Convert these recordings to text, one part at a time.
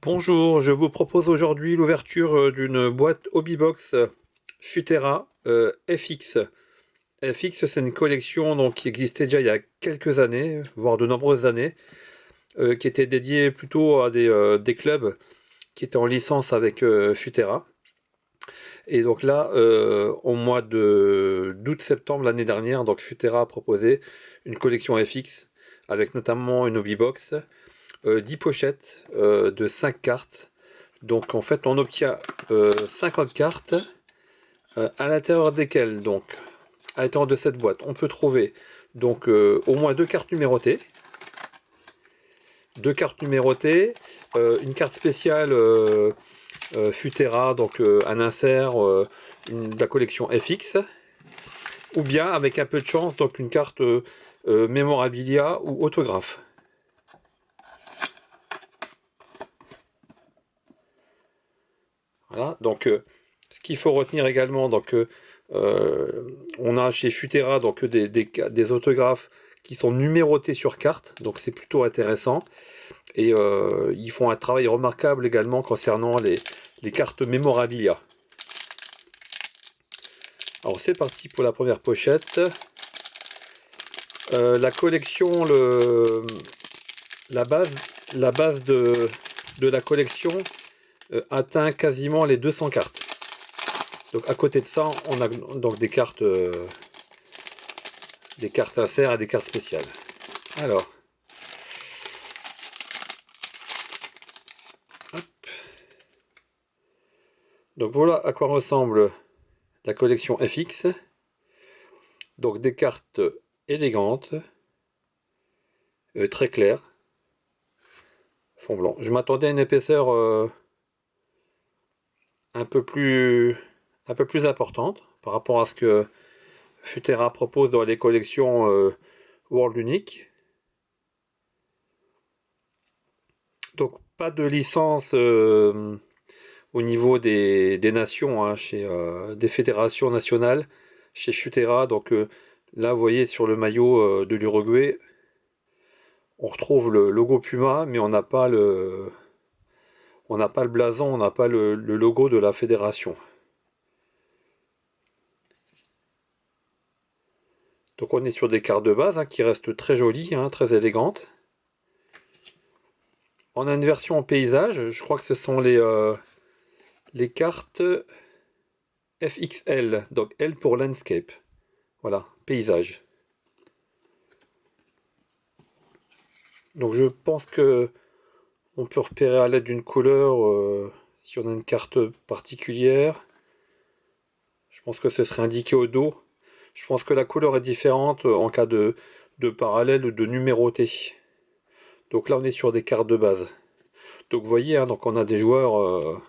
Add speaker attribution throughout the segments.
Speaker 1: Bonjour, je vous propose aujourd'hui l'ouverture d'une boîte Hobbybox Futera FX. FX, c'est une collection donc, qui existait déjà il y a quelques années, voire de nombreuses années, qui était dédiée plutôt à des clubs qui étaient en licence avec Futera. Et donc là, au mois d'août-septembre l'année dernière, donc Futera a proposé une collection FX avec notamment une Hobbybox, 10 pochettes de 5 cartes. Donc en fait on obtient 50 cartes à l'intérieur desquelles donc à l'intérieur de cette boîte on peut trouver donc au moins deux cartes numérotées, une carte spéciale Futera, donc un insert de la collection FX, ou bien avec un peu de chance donc une carte mémorabilia ou autographe. Voilà, donc ce qu'il faut retenir également, donc on a chez Futera donc des autographes qui sont numérotés sur carte, donc c'est plutôt intéressant. Et ils font un travail remarquable également concernant les cartes mémorabilia. Alors c'est parti pour la première pochette. La collection, la base de la collection atteint quasiment les 200 cartes. Donc à côté de ça, on a donc des cartes inserts et des cartes spéciales. Alors, hop. Donc voilà à quoi ressemble la collection FX. Donc des cartes élégantes, très claires, fond blanc. Je m'attendais à une épaisseur un peu plus importante par rapport à ce que Futera propose dans les collections World Unique. Donc pas de licence au niveau des nations, hein, chez des fédérations nationales, chez Futera. Donc là, vous voyez sur le maillot de l'Uruguay, on retrouve le logo Puma, mais on n'a pas le blason, on n'a pas le logo de la fédération. Donc on est sur des cartes de base hein, qui restent très jolies, hein, très élégantes. On a une version en paysage, je crois que ce sont les cartes FXL, donc L pour landscape. Voilà, paysage. Donc je pense que on peut repérer à l'aide d'une couleur si on a une carte particulière. Je pense que ce serait indiqué au dos. Je pense que la couleur est différente en cas de parallèle ou de numéroté. Donc là on est sur des cartes de base. Donc vous voyez, hein, donc on a des joueurs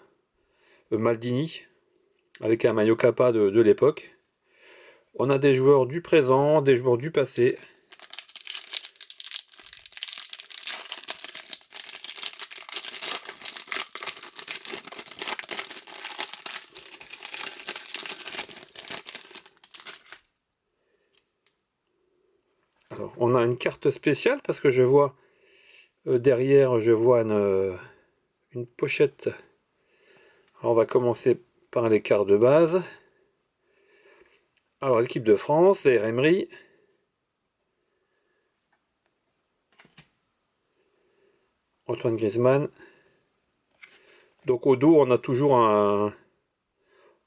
Speaker 1: Maldini avec un maillot Kappa de l'époque. On a des joueurs du présent, des joueurs du passé. Alors, on a une carte spéciale parce que je vois derrière, je vois une pochette. Alors, on va commencer par les cartes de base. Alors, l'équipe de France, Zaïre Emery. Antoine Griezmann. Donc, au dos, on a toujours en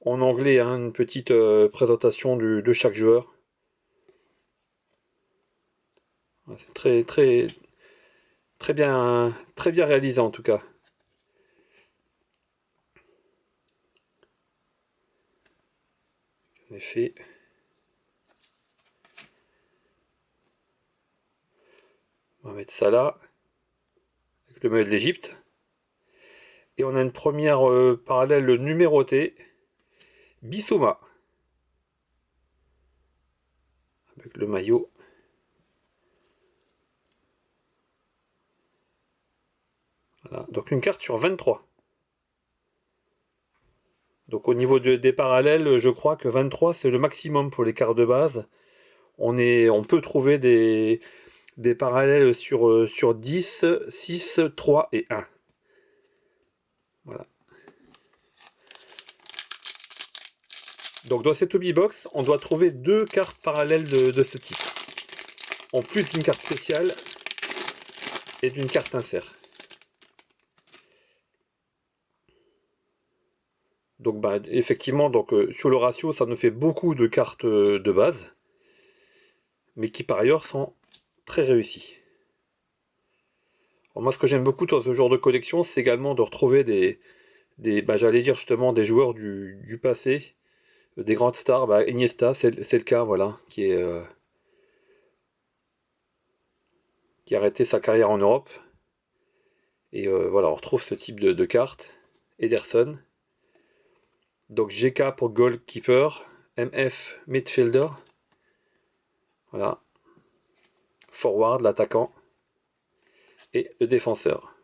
Speaker 1: anglais hein, une petite présentation de chaque joueur. C'est très bien réalisé en tout cas. En effet. On va mettre ça là, avec le maillot de l'Égypte. Et on a une première parallèle numérotée, Bissouma, avec le maillot. Voilà. Donc une carte sur 23. Donc au niveau des parallèles, je crois que 23 c'est le maximum pour les cartes de base. On peut trouver des parallèles sur 10, 6, 3 et 1. Voilà. Donc dans cette hobby box, on doit trouver 2 cartes parallèles de ce type. En plus d'une carte spéciale et d'une carte insert. Donc bah, effectivement, donc, sur le ratio, ça nous fait beaucoup de cartes de base, mais qui par ailleurs sont très réussies. Alors, moi, ce que j'aime beaucoup dans ce genre de collection, c'est également de retrouver bah, j'allais dire justement des joueurs du passé, des grandes stars. Bah, Iniesta, c'est le cas, voilà, qui a arrêté sa carrière en Europe. Et voilà, on retrouve ce type de cartes. Ederson. Donc GK pour goalkeeper, MF midfielder. Voilà. Forward, l'attaquant. Et le défenseur.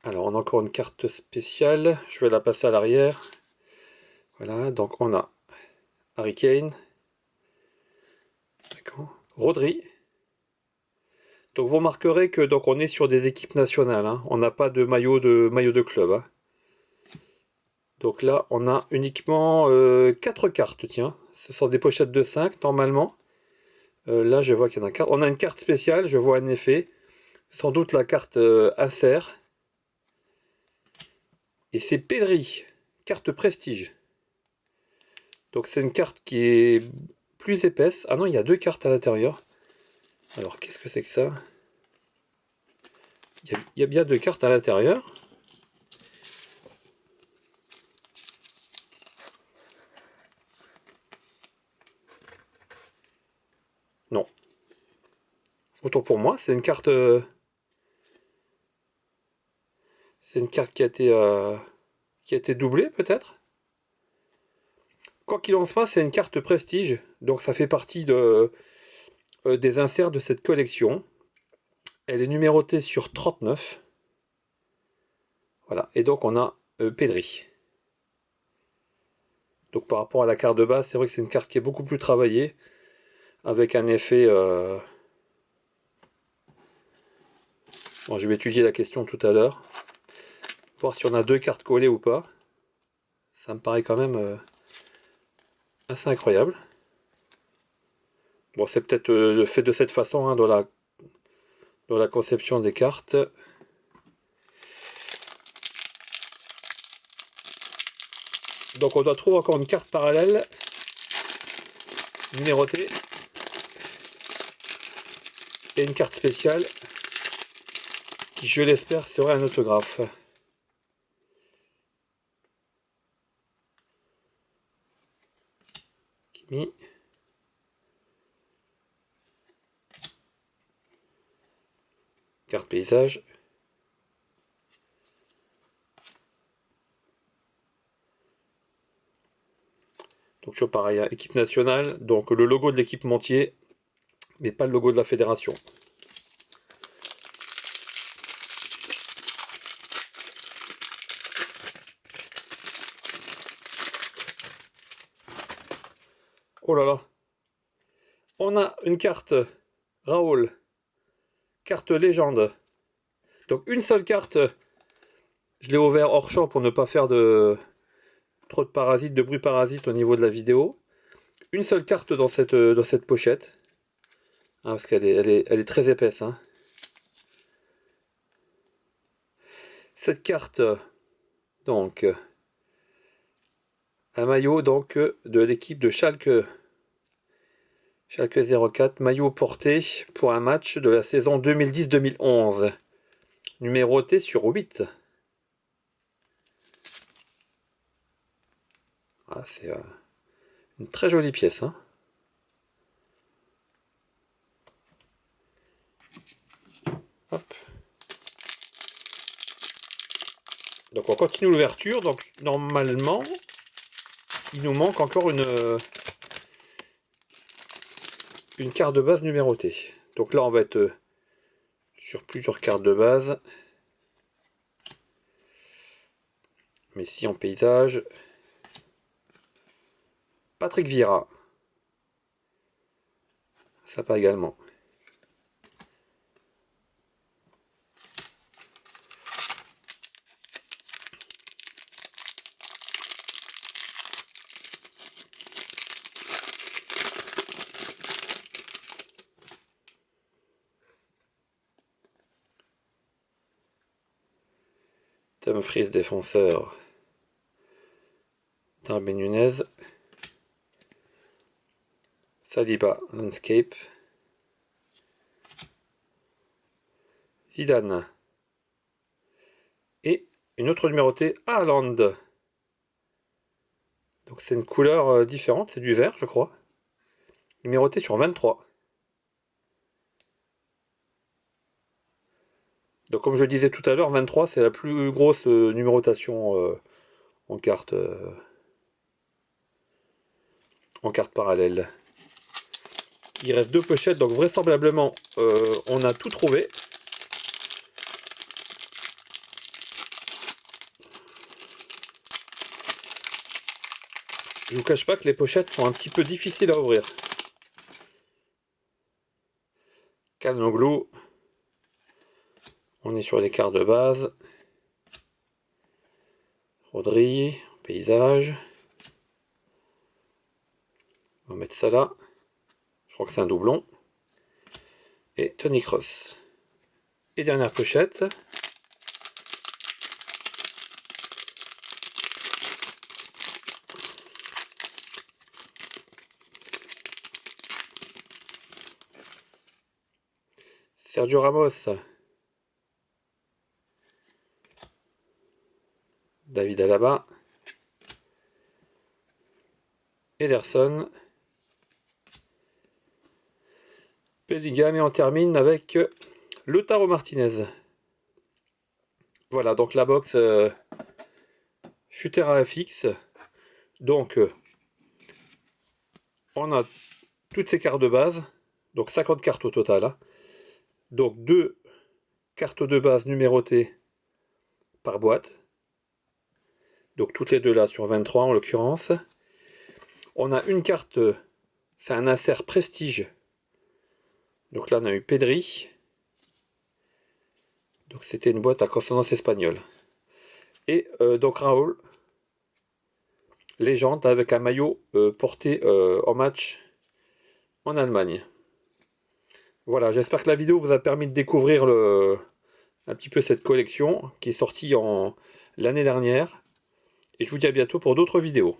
Speaker 1: Alors on a encore une carte spéciale, je vais la passer à l'arrière. Voilà, donc on a Harry Kane, Rodri. Donc vous remarquerez que donc on est sur des équipes nationales, hein. On n'a pas de maillot de club, hein. Donc là on a uniquement 4 cartes, tiens. Ce sont des pochettes de 5 normalement. Là je vois qu'il y en a 4. On a une carte spéciale, je vois un effet. Sans doute la carte insert. Et c'est Pedri, carte prestige. Donc c'est une carte qui est plus épaisse. Ah non, il y a 2 cartes à l'intérieur. Alors qu'est-ce que c'est que ça? Il y a bien 2 cartes à l'intérieur. Non. Autant pour moi, c'est une carte... c'est une carte qui a été doublée peut-être. Quoi qu'il en soit, c'est une carte prestige. Donc ça fait partie des inserts de cette collection. Elle est numérotée sur 39. Voilà. Et donc on a Pedri. Donc par rapport à la carte de base, c'est vrai que c'est une carte qui est beaucoup plus travaillée. Avec un effet... Bon, je vais étudier la question tout à l'heure. Voir si on a 2 cartes collées ou pas. Ça me paraît quand même assez incroyable. Bon, c'est peut-être fait de cette façon, hein, dans la conception des cartes. Donc on doit trouver encore une carte parallèle numérotée et une carte spéciale qui, je l'espère, serait un autographe. Kimi. Carte paysage. Donc toujours pareil, hein, équipe nationale, donc le logo de l'équipementier, mais pas le logo de la fédération. Oh là là. On a une carte Raoul, carte légende. Donc une seule carte, je l'ai ouvert hors champ pour ne pas faire trop de parasites, de bruit parasite au niveau de la vidéo. Une seule carte dans cette pochette. Hein, parce qu'elle elle est très épaisse. Hein. Cette carte, donc, un maillot donc, de l'équipe de Schalke 04, maillot porté pour un match de la saison 2010-2011. Numéroté sur 8. Ah, c'est une très jolie pièce. Hein. Hop. Donc on continue l'ouverture. Donc normalement, il nous manque encore une carte de base numérotée. Donc là on va être sur plusieurs cartes de base. Messi en paysage. Patrick Vieira. Sympa également. Dumfries défenseur. Darwin Nunez. Saliba landscape. Zidane. Et une autre numérotée, Haaland. Donc c'est une couleur différente, c'est du vert je crois. Numérotée sur 23. Donc comme je le disais tout à l'heure, 23 c'est la plus grosse numérotation en carte parallèle. Il reste 2 pochettes, donc vraisemblablement on a tout trouvé. Je vous cache pas que les pochettes sont un petit peu difficiles à ouvrir. Calhanoglu. On est sur les cartes de base. Rodri, paysage. On va mettre ça là. Je crois que c'est un doublon. Et Tony Kroos. Et dernière pochette. Sergio Ramos. David Alaba. Ederson. Bellingham et on termine avec Lautaro Martinez. Voilà, donc la box Futera FX. Donc on a toutes ces cartes de base, donc 50 cartes au total. Hein. Donc 2 cartes de base numérotées par boîte. Donc toutes les deux là sur 23 en l'occurrence. On a une carte, c'est un insert Prestige. Donc là on a eu Pedri. Donc c'était une boîte à consonance espagnole. Et donc Raoul, légende avec un maillot porté en match en Allemagne. Voilà, j'espère que la vidéo vous a permis de découvrir un petit peu cette collection qui est sortie l'année dernière. Et je vous dis à bientôt pour d'autres vidéos.